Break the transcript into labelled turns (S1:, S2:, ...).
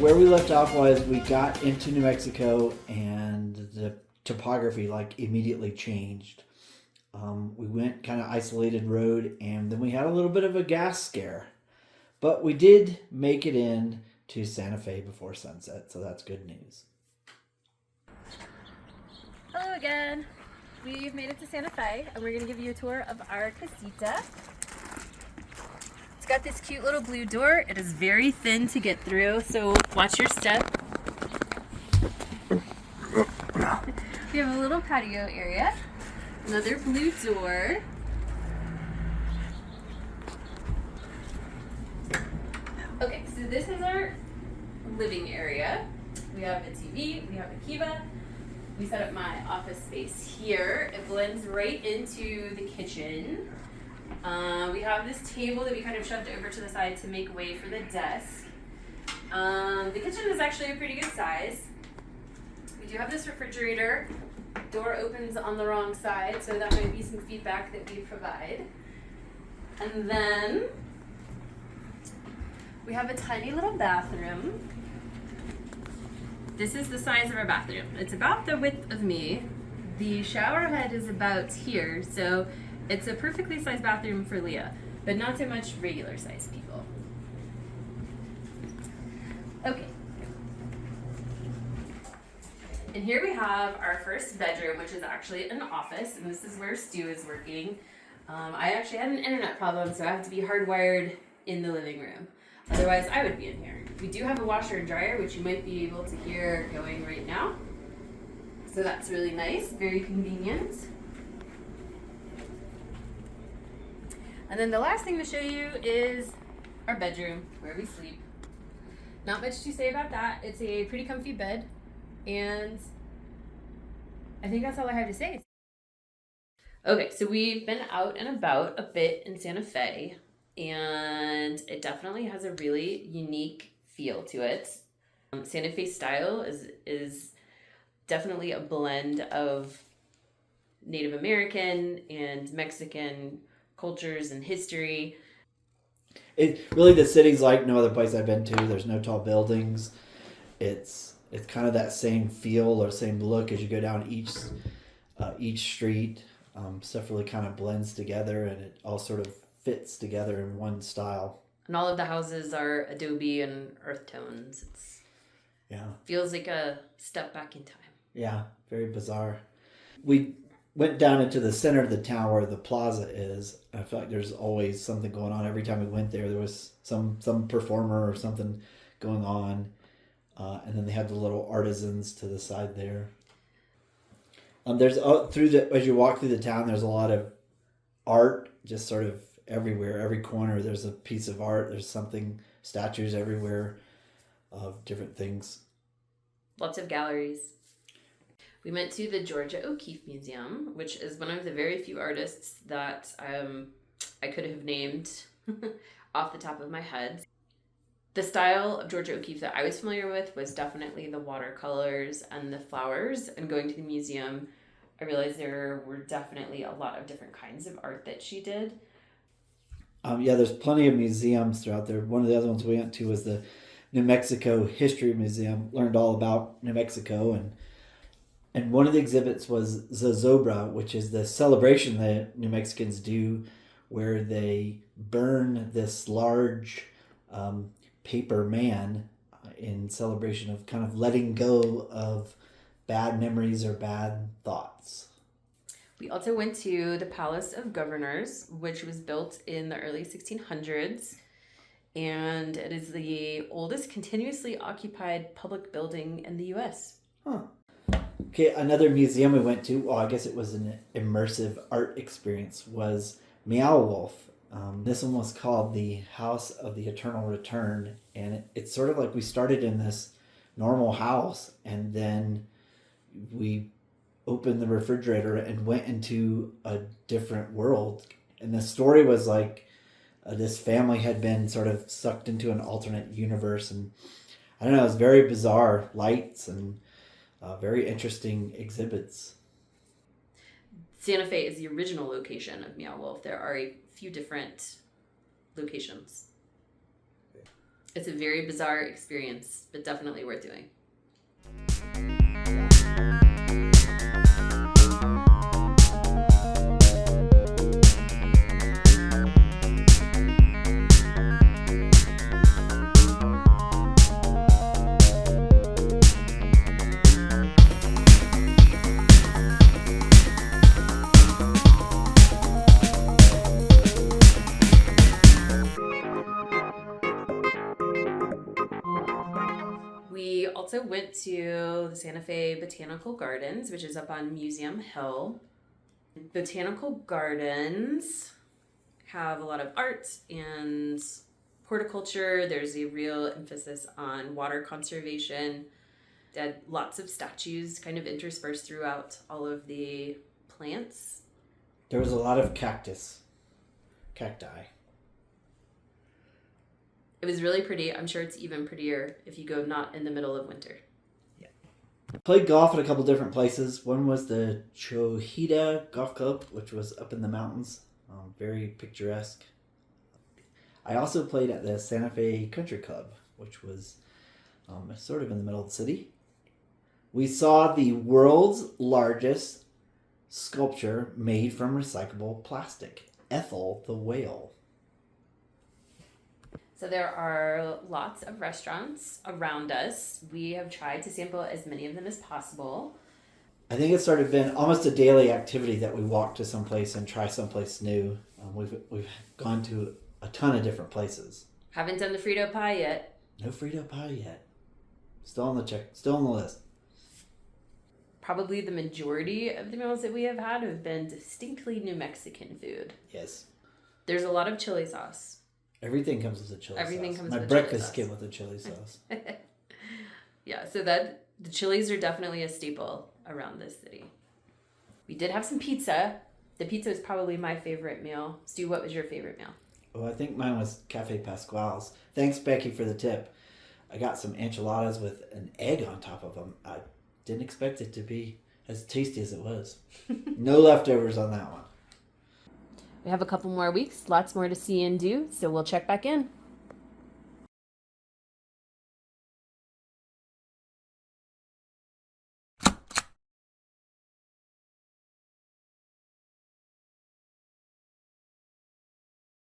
S1: Where we left off was we got into New Mexico and the topography like immediately changed. We went kind of isolated road and then we had a little bit of a gas scare. But we did make it in to Santa Fe before sunset, so that's good news.
S2: Hello again. We've made it to Santa Fe and we're going to give you a tour of our casita. It's got this cute little blue door. It is very thin to get through, so watch your step. We have a little patio area. Another blue door. Okay, so this is our living area. We have a TV, we have a Kiva. We set up my office space here. It blends right into the kitchen. We have this table that we kind of shoved over to the side to make way for the desk. The kitchen is actually a pretty good size. We do have this refrigerator. Door opens on the wrong side, so that might be some feedback that we provide. And then we have a tiny little bathroom. This is the size of our bathroom. It's about the width of me. The shower head is about here, so it's a perfectly sized bathroom for Leah, but not so much regular sized people. Okay. And here we have our first bedroom, which is actually an office, and this is where Stu is working. I actually had an internet problem, so I have to be hardwired in the living room. Otherwise, I would be in here. We do have a washer and dryer, which you might be able to hear going right now. So that's really nice, very convenient. And then the last thing to show you is our bedroom, where we sleep. Not much to say about that. It's a pretty comfy bed, and I think that's all I have to say. Okay, so we've been out and about a bit in Santa Fe, and it definitely has a really unique feel to it. Santa Fe style is definitely a blend of Native American and Mexican cultures and history.
S1: It really, the city's like no other place I've been to. There's no tall buildings. It's kind of that same feel or same look as you go down each street. Stuff really kind of blends together, and it all sort of fits together in one style.
S2: And all of the houses are adobe and earth tones. Feels like a step back in time.
S1: Yeah, very bizarre. We went down into the center of the town where the plaza is. I feel like there's always something going on. Every time we went there was some performer or something going on. And then they have the little artisans to the side there. There's as you walk through the town, there's a lot of art, just sort of everywhere. Every corner, there's a piece of art. There's something, statues everywhere of different things.
S2: Lots of galleries. We went to the Georgia O'Keeffe Museum, which is one of the very few artists that I could have named off the top of my head. The style of Georgia O'Keeffe that I was familiar with was definitely the watercolors and the flowers. And going to the museum, I realized there were definitely a lot of different kinds of art that she did.
S1: There's plenty of museums throughout there. One of the other ones we went to was the New Mexico History Museum. Learned all about New Mexico, and one of the exhibits was Zozobra, which is the celebration that New Mexicans do, where they burn this large paper man in celebration of kind of letting go of bad memories or bad thoughts.
S2: We also went to the Palace of Governors, which was built in the early 1600s, and it is the oldest continuously occupied public building in the U.S.
S1: Huh. Okay, another museum we went to, I guess it was an immersive art experience, was Meow Wolf. This one was called the House of the Eternal Return, and it's sort of like we started in this normal house, and then we opened the refrigerator and went into a different world. And the story was like this family had been sort of sucked into an alternate universe, and I don't know, it was very bizarre lights and very interesting exhibits.
S2: Santa Fe is the original location of Meow Wolf. There are a few different locations. It's a very bizarre experience, but definitely worth doing. We also went to the Santa Fe Botanical Gardens, which is up on Museum Hill. Botanical Gardens have a lot of art and horticulture. There's a real emphasis on water conservation. They had lots of statues kind of interspersed throughout all of the plants.
S1: There was a lot of cacti.
S2: It was really pretty. I'm sure it's even prettier if you go not in the middle of winter.
S1: Yeah. Played golf at a couple different places. One was the Chohita Golf Club, which was up in the mountains. Very picturesque. I also played at the Santa Fe Country Club, which was sort of in the middle of the city. We saw the world's largest sculpture made from recyclable plastic, Ethel the whale.
S2: So there are lots of restaurants around us. We have tried to sample as many of them as possible.
S1: I think it's sort of been almost a daily activity that we walk to someplace and try someplace new. We've gone to a ton of different places.
S2: Haven't done the Frito pie yet.
S1: No Frito pie yet. Still on the list.
S2: Probably the majority of the meals that we have had have been distinctly New Mexican food.
S1: Yes.
S2: There's a lot of chili sauce.
S1: Everything comes with a chili sauce.
S2: Comes
S1: My
S2: with
S1: breakfast
S2: chili
S1: came with a chili sauce.
S2: Yeah, so that the chilies are definitely a staple around this city. We did have some pizza. The pizza is probably my favorite meal. Stu, what was your favorite meal?
S1: Oh, I think mine was Cafe Pasquale's. Thanks, Becky, for the tip. I got some enchiladas with an egg on top of them. I didn't expect it to be as tasty as it was. No leftovers on that one.
S2: We have a couple more weeks, lots more to see and do, so we'll check back in.